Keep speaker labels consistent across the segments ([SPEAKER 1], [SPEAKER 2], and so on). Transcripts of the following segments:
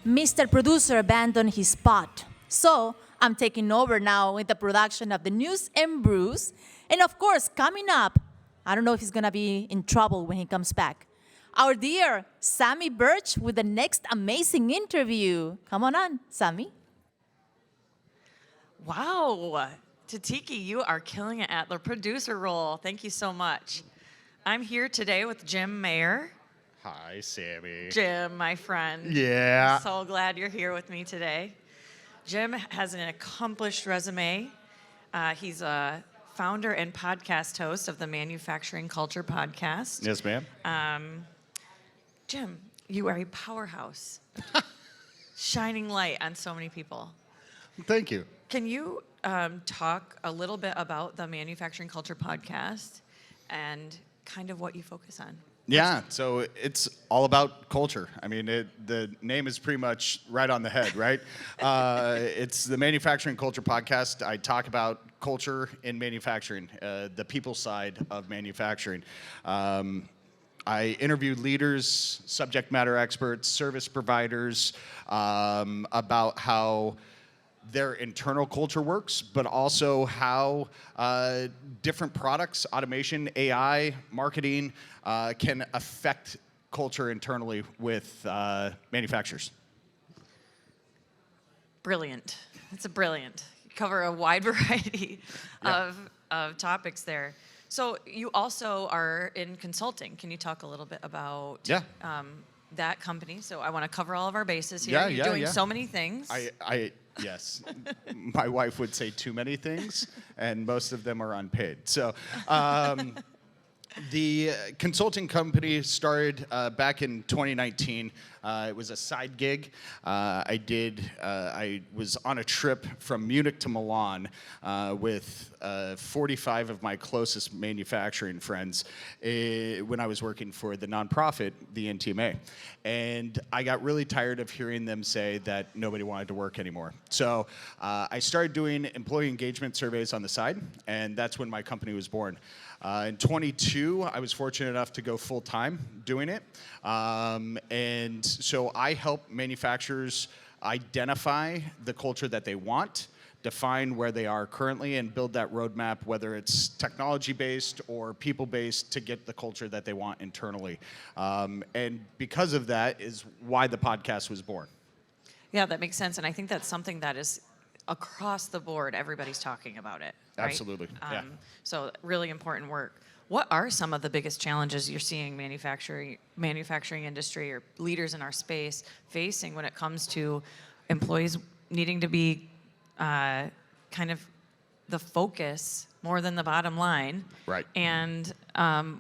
[SPEAKER 1] Mr. Producer abandoned his spot. So I'm taking over now with the production of the news and brews. And of course, coming up, I don't know if he's going to be in trouble when he comes back, our dear Sami Birch with the next amazing interview. Come on, Sami.
[SPEAKER 2] Wow. Tatiki, you are killing it at the producer role. Thank you so much. I'm here today with Jim Mayer.
[SPEAKER 3] Hi, Sammy.
[SPEAKER 2] Jim, my friend.
[SPEAKER 3] Yeah.
[SPEAKER 2] I'm so glad you're here with me today. Jim has an accomplished resume. He's a founder and podcast host of the Manufacturing Culture podcast.
[SPEAKER 3] Yes, ma'am.
[SPEAKER 2] Jim, you are a powerhouse, shining light on so many people.
[SPEAKER 3] Thank you.
[SPEAKER 2] Can you talk a little bit about the Manufacturing Culture podcast and kind of what you focus on?
[SPEAKER 3] Yeah, so it's all about culture. I mean, the name is pretty much right on the head, right? It's the Manufacturing Culture podcast. I talk about culture in manufacturing, the people side of manufacturing. I interviewed leaders, subject matter experts, service providers about how their internal culture works, but also how different products, automation, AI, marketing can affect culture internally with manufacturers.
[SPEAKER 2] Brilliant. It's brilliant. You cover a wide variety of topics there. So you also are in consulting. Can you talk a little bit about that company? So I want to cover all of our bases here. You're doing so many things.
[SPEAKER 3] Yes. My wife would say too many things, and most of them are unpaid. So the consulting company started back in 2019. It was a side gig. I was on a trip from Munich to Milan with 45 of my closest manufacturing friends when I was working for the nonprofit, the NTMA. And I got really tired of hearing them say that nobody wanted to work anymore. So I started doing employee engagement surveys on the side, and that's when my company was born. In 22, I was fortunate enough to go full-time doing it. And so I help manufacturers identify the culture that they want, define where they are currently, and build that roadmap, whether it's technology-based or people-based, to get the culture that they want internally. And because of that is why the podcast was born.
[SPEAKER 2] Yeah, that makes sense. And I think that's something that is across the board. Everybody's talking about it. Right?
[SPEAKER 3] Absolutely. Yeah.
[SPEAKER 2] So really important work. What are some of the biggest challenges you're seeing manufacturing industry or leaders in our space facing when it comes to employees needing to be kind of the focus more than the bottom line?
[SPEAKER 3] Right.
[SPEAKER 2] And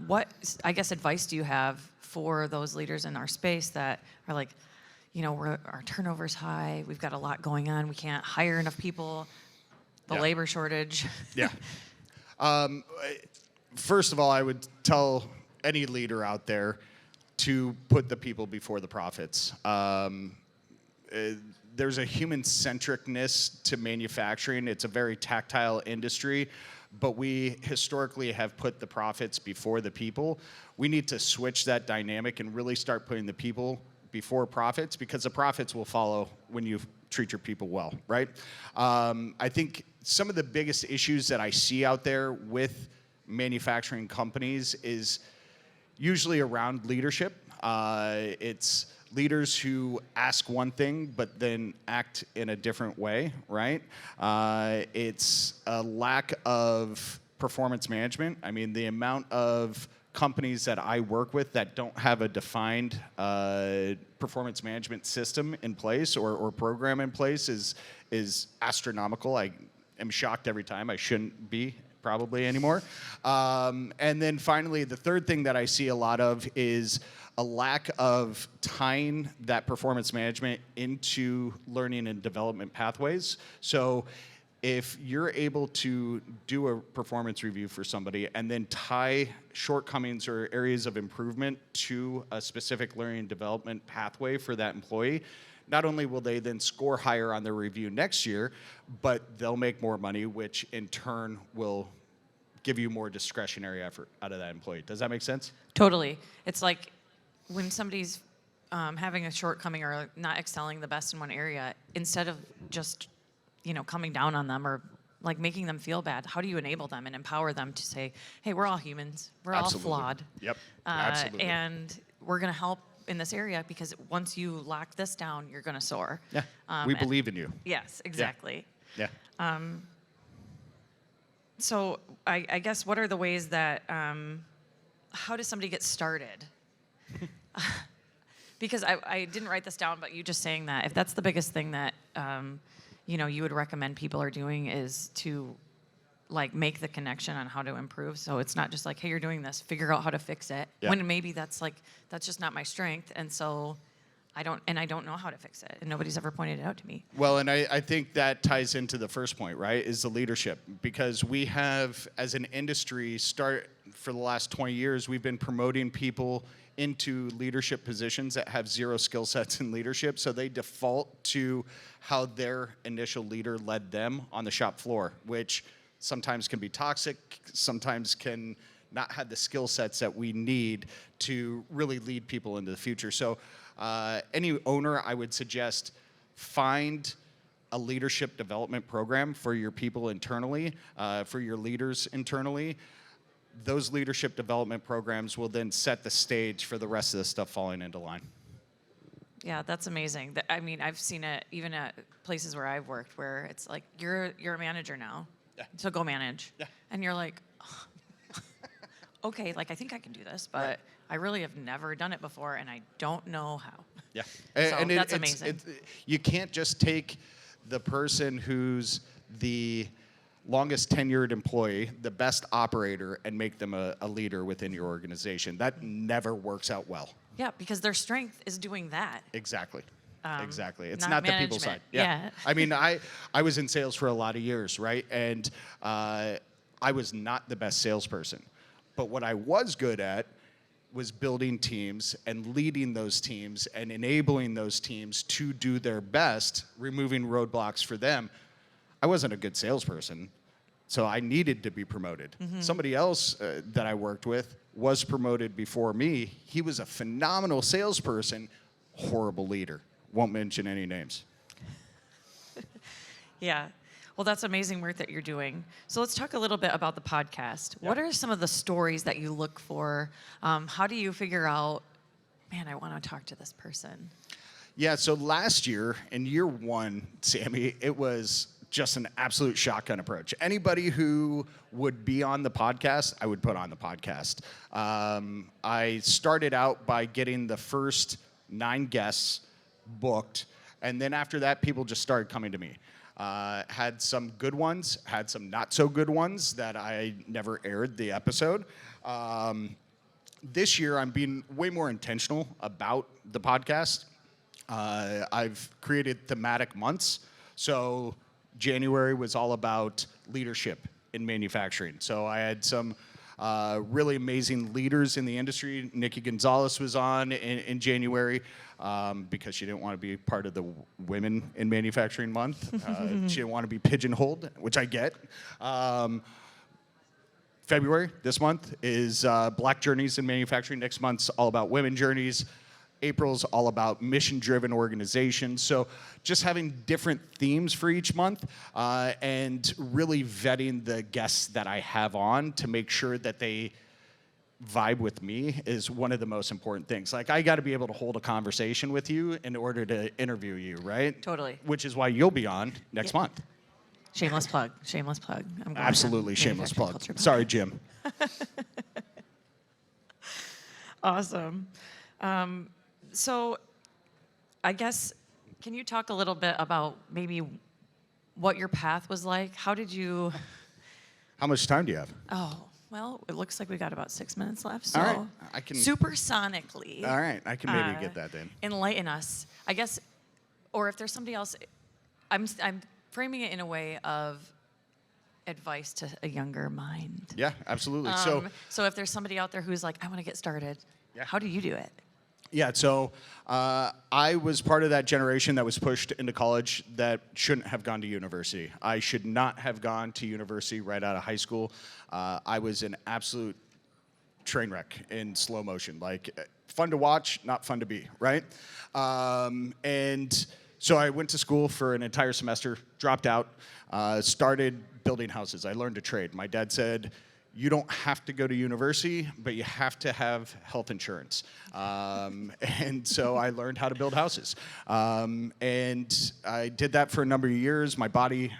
[SPEAKER 2] what, I guess, advice do you have for those leaders in our space that are like, our turnover's high, we've got a lot going on, we can't hire enough people, the labor shortage?
[SPEAKER 3] Yeah. First of all, I would tell any leader out there to put the people before the profits. There's a human-centricness to manufacturing. It's a very tactile industry, but we historically have put the profits before the people. We need to switch that dynamic and really start putting the people before profits, because the profits will follow when you treat your people well, right? I think some of the biggest issues that I see out there with manufacturing companies is usually around leadership. It's leaders who ask one thing but then act in a different way, right? It's a lack of performance management. I mean, the amount of companies that I work with that don't have a defined performance management system in place or program in place is astronomical. I am shocked every time. I shouldn't be probably anymore. And then finally, the third thing that I see a lot of is a lack of tying that performance management into learning and development pathways. So if you're able to do a performance review for somebody and then tie shortcomings or areas of improvement to a specific learning and development pathway for that employee, not only will they then score higher on their review next year, but they'll make more money, which in turn will give you more discretionary effort out of that employee. Does that make sense?
[SPEAKER 2] Totally. It's like when somebody's having a shortcoming or not excelling the best in one area, instead of just, coming down on them or like making them feel bad, how do you enable them and empower them to say, hey, we're all humans, we're
[SPEAKER 3] Absolutely.
[SPEAKER 2] all flawed.
[SPEAKER 3] Yep. Absolutely.
[SPEAKER 2] And we're going to help in this area because once you lock this down, you're going to soar.
[SPEAKER 3] Yeah. We believe in you.
[SPEAKER 2] Yes, exactly.
[SPEAKER 3] Yeah.
[SPEAKER 2] So I guess what are the ways that, how does somebody get started? Because I didn't write this down, but you just saying that, if that's the biggest thing that, you would recommend people are doing is to like make the connection on how to improve. So it's not just like, hey, you're doing this, figure out how to fix it.
[SPEAKER 3] Yeah.
[SPEAKER 2] When maybe that's just not my strength. And so I don't know how to fix it. And nobody's ever pointed it out to me.
[SPEAKER 3] Well, and I think that ties into the first point, right, is the leadership. Because we have, as an industry, for the last 20 years, we've been promoting people into leadership positions that have zero skill sets in leadership. So they default to how their initial leader led them on the shop floor, which sometimes can be toxic, sometimes can not have the skill sets that we need to really lead people into the future. So any owner, I would suggest find a leadership development program for your people internally, for your leaders internally. Those leadership development programs will then set the stage for the rest of the stuff falling into line.
[SPEAKER 2] Yeah, that's amazing. I mean, I've seen it even at places where I've worked where it's like, you're a manager now, so go manage. Yeah. And you're like, oh, okay, like I think I can do this, but right. I really have never done it before, and I don't know how.
[SPEAKER 3] Yeah,
[SPEAKER 2] so that's amazing.
[SPEAKER 3] You can't just take the person who's the longest tenured employee, the best operator, and make them a leader within your organization. That never works out well.
[SPEAKER 2] Yeah, because their strength is doing that.
[SPEAKER 3] Exactly. Exactly. It's
[SPEAKER 2] not
[SPEAKER 3] not the people side. Yeah. I mean, I was in sales for a lot of years, right? And I was not the best salesperson. But what I was good at was building teams and leading those teams and enabling those teams to do their best, removing roadblocks for them. I wasn't a good salesperson, so I needed to be promoted. Mm-hmm. Somebody else that I worked with was promoted before me. He was a phenomenal salesperson, horrible leader. Won't mention any names.
[SPEAKER 2] Yeah. Well, that's amazing work that you're doing. So let's talk a little bit about the podcast. What are some of the stories that you look for? How do you figure out, man, I want to talk to this person?
[SPEAKER 3] Yeah, so last year, in year one, Sammy, it was just an absolute shotgun approach. Anybody who would be on the podcast, I would put on the podcast. I started out by getting the first 9 guests booked, and then after that, people just started coming to me. Had some good ones, had some not so good ones that I never aired the episode. This year, I'm being way more intentional about the podcast. I've created thematic months. So January was all about leadership in manufacturing. So I had some really amazing leaders in the industry. Nikki Gonzalez was on in January because she didn't want to be part of the Women in Manufacturing Month. She didn't want to be pigeonholed, which I get. February, this month, is Black Journeys in Manufacturing. Next month's all about women journeys. April's all about mission-driven organizations. So just having different themes for each month and really vetting the guests that I have on to make sure that they vibe with me is one of the most important things. Like, I got to be able to hold a conversation with you in order to interview you, right?
[SPEAKER 2] Totally.
[SPEAKER 3] Which is why you'll be on next month.
[SPEAKER 2] Shameless plug. Shameless plug. I'm going
[SPEAKER 3] Absolutely shameless plug. Sorry, Jim.
[SPEAKER 2] Awesome. So I guess, can you talk a little bit about maybe what your path was like? How did you...
[SPEAKER 3] How much time do you have?
[SPEAKER 2] Oh, well, it looks like we got about 6 minutes left. So
[SPEAKER 3] all right. I can...
[SPEAKER 2] Supersonically.
[SPEAKER 3] All right. I can maybe get that then.
[SPEAKER 2] Enlighten us. I guess, or if there's somebody else, I'm framing it in a way of advice to a younger mind.
[SPEAKER 3] Yeah, absolutely.
[SPEAKER 2] So if there's somebody out there who's like, I want to get started, how do you do it?
[SPEAKER 3] Yeah, so I was part of that generation that was pushed into college that shouldn't have gone to university. I should not have gone to university right out of high school. I was an absolute train wreck in slow motion. Like, fun to watch, not fun to be, right? And so I went to school for an entire semester, dropped out, started building houses. I learned a trade. My dad said, you don't have to go to university, but you have to have health insurance. And so I learned how to build houses. And I did that for a number of years. My body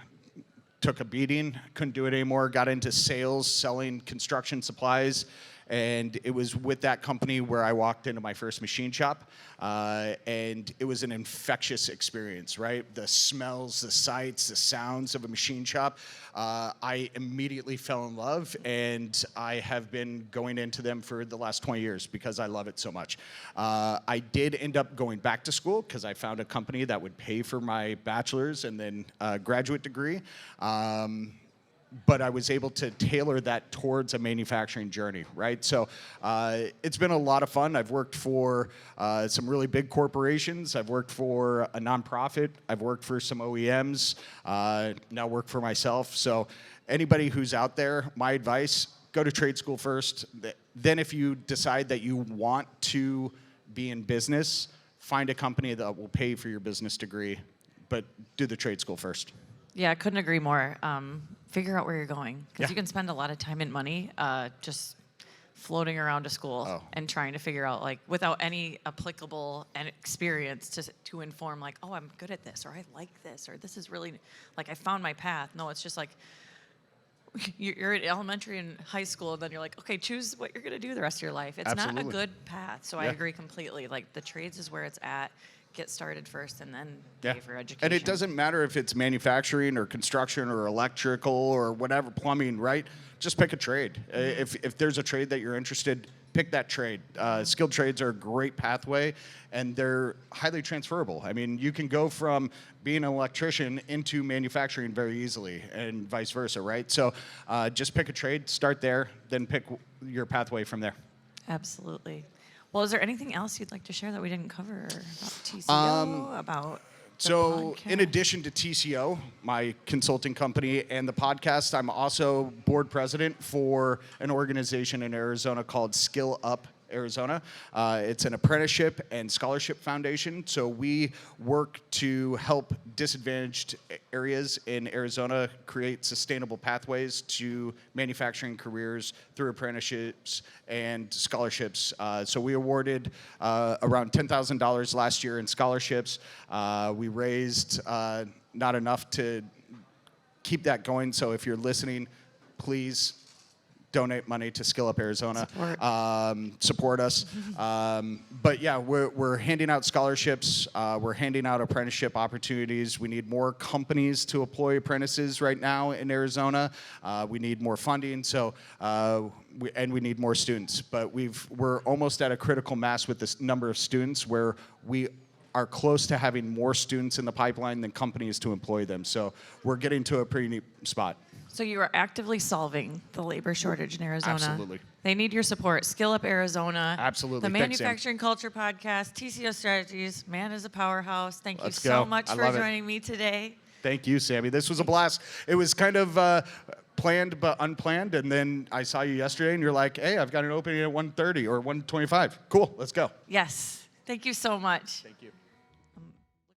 [SPEAKER 3] took a beating, couldn't do it anymore, got into sales, selling construction supplies. And it was with that company where I walked into my first machine shop. And it was an infectious experience, right? The smells, the sights, the sounds of a machine shop. I immediately fell in love, and I have been going into them for the last 20 years because I love it so much. I did end up going back to school because I found a company that would pay for my bachelor's and then graduate degree. But I was able to tailor that towards a manufacturing journey, right? So it's been a lot of fun. I've worked for some really big corporations. I've worked for a nonprofit. I've worked for some OEMs. Now work for myself. So anybody who's out there, my advice, go to trade school first. Then if you decide that you want to be in business, find a company that will pay for your business degree, but do the trade school first.
[SPEAKER 2] Yeah, I couldn't agree more. Figure out where you're going, because
[SPEAKER 3] Yeah.
[SPEAKER 2] you can spend a lot of time and money just floating around to school and trying to figure out, like, without any applicable and experience to inform, like, oh, I'm good at this, or I like this, or this is really, like, I found my path. No, it's just like you're at elementary and high school, and then you're like, okay, choose what you're going to do the rest of your life. It's not a good path. So I agree completely. Like, the trades is where it's at. Get started first and then pay for education.
[SPEAKER 3] And it doesn't matter if it's manufacturing or construction or electrical or whatever, plumbing, right? Just pick a trade. If there's a trade that you're interested, pick that trade. Skilled trades are a great pathway, and they're highly transferable. I mean, you can go from being an electrician into manufacturing very easily, and vice versa, right? So just pick a trade, start there, then pick your pathway from there.
[SPEAKER 2] Absolutely. Well, is there anything else you'd like to share that we didn't cover about TCO, about the
[SPEAKER 3] So
[SPEAKER 2] podcast?
[SPEAKER 3] in addition to TCO, my consulting company, and the podcast, I'm also board president for an organization in Arizona called Skill Up Arizona. It's an apprenticeship and scholarship foundation. So we work to help disadvantaged areas in Arizona create sustainable pathways to manufacturing careers through apprenticeships and scholarships. So we awarded around $10,000 last year in scholarships. We raised not enough to keep that going. So if you're listening, please donate money to Skill Up Arizona. Support us. But yeah, we're handing out scholarships. We're handing out apprenticeship opportunities. We need more companies to employ apprentices right now in Arizona. We need more funding. So we need more students. But we're almost at a critical mass with this number of students where we are close to having more students in the pipeline than companies to employ them. So we're getting to a pretty neat spot.
[SPEAKER 2] So you are actively solving the labor shortage in Arizona.
[SPEAKER 3] Absolutely.
[SPEAKER 2] They need your support. Skill Up Arizona.
[SPEAKER 3] Absolutely.
[SPEAKER 2] The
[SPEAKER 3] Thanks, Sam.
[SPEAKER 2] Manufacturing Culture Podcast, TCO Strategies. Man is a powerhouse. Thank you
[SPEAKER 3] Let's
[SPEAKER 2] so
[SPEAKER 3] go.
[SPEAKER 2] much
[SPEAKER 3] I
[SPEAKER 2] for
[SPEAKER 3] love it.
[SPEAKER 2] joining me today.
[SPEAKER 3] Thank you, Sammy. This was a blast. It was kind of planned but unplanned, and then I saw you yesterday, and you're like, hey, I've got an opening at 1:30 or 1:25. Cool, let's go.
[SPEAKER 2] Yes. Thank you so much.
[SPEAKER 3] Thank you.